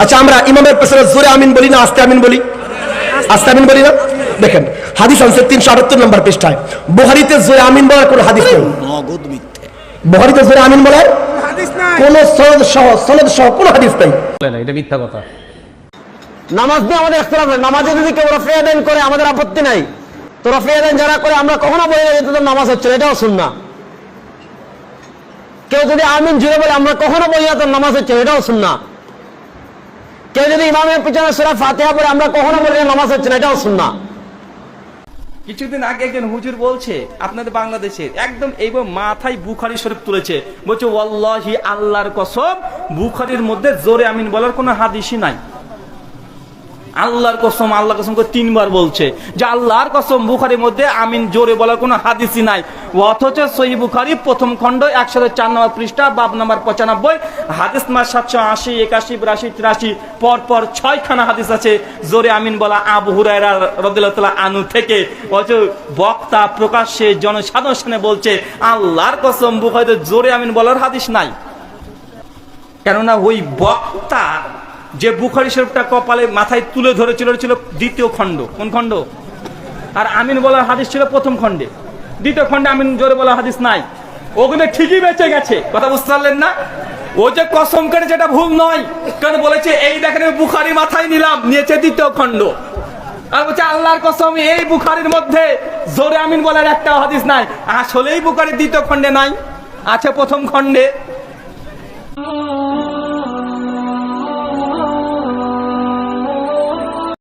আচ্ছা, আমরা ইমামের পেছনে জোরে আমিন বলি না আস্তে আমিন বলি? আস্তে আমিন বলি না? দেখেন হাদিস আছে 378 নম্বর পৃষ্ঠায়, বুখারীতে জোরে আমিন বলার কোন হাদিস নেই। নগদ মিথ্যে। বুখারীতে জোরে আমিন বলার হাদিস নাই, কোন সনদ সহ কোন হাদিস নাই। এটা মিথ্যা কথা। নামাজ নিয়ে আমাদের ইখতিলাফ নেই। নামাজে যদি কেউ রফিয়া দেন করে আমাদের আপত্তি নাই, তো রফিয়া দেন যারা করে আমরা কখনো বলি না যে তোদের নামাজ হচ্ছে না, এটাও সুন্নাহ। কেউ যদি আমিন জুড়ে বলে আমরা কখনো বলি না তোর নামাজ হচ্ছে না, এটাও সুন্নাহ। কেউ যদি ইমামের পিছনে সূরা ফাতিহা পড়ে আমরা কখনো বলি না নামাজ হচ্ছে না, এটাও সুন্নাহ। কিছুদিন আগে একজন হুজুর বলছে আপনাদের বাংলাদেশের একদম এইভাবে মাথায় বুখারী শরীফ তুলেছে, বলছে ওয়াল্লাহি আল্লাহর কসম বুখারীর মধ্যে জোরে আমিন বলার কোনো হাদিসই নাই। আল্লাহর কসম, আল্লাহর কসম করে 3 বার বলছে যে আল্লাহর কসম বুখারীর মধ্যে আমিন জোরে বলার কোনো হাদিসই নাই। অথচ সহিহ বুখারী প্রথম খণ্ড 104 নম্বর পৃষ্ঠা বাব নাম্বার 95 হাদিস নাম্বার 780 81 82 83 পর পর 6খানা হাদিস আছে জোরে আমিন বলা আবু হুরায়রা রাদিয়াল্লাহু তাআলা আনহু থেকে। অথচ বক্তা প্রকাশ্যে জনসাধারণের সামনে বলছে আল্লাহর কসম বুখারীতে জোরে আমিন বলার হাদিস নাই। কেননা ওই বক্তা যে বুখারী শরীফটা কপালে মাথায় তুলে ধরেছিল ছিল দ্বিতীয় খণ্ড। কোন খণ্ড? আর আমিন বলার হাদিস ছিল প্রথম খণ্ডে। দ্বিতীয় খণ্ডে আমিন জোরে বলার হাদিস নাই। ওগুলো ঠিকই বেঁচে গেছে, কথা বুঝতে পারলেন না? ও যে কসম করে যেটা ভুল নয়, কারণ বলেছে এই দেখেন আমি বুখারী মাথায় নিলাম, নিয়েছে দ্বিতীয় খণ্ড। আর বলছে আল্লাহর কসম এই বুখারীর মধ্যে জোরে আমিন বলার একটা হাদিস নাই। আসলেই বুখারীর দ্বিতীয় খণ্ডে নাই, আছে প্রথম খণ্ডে।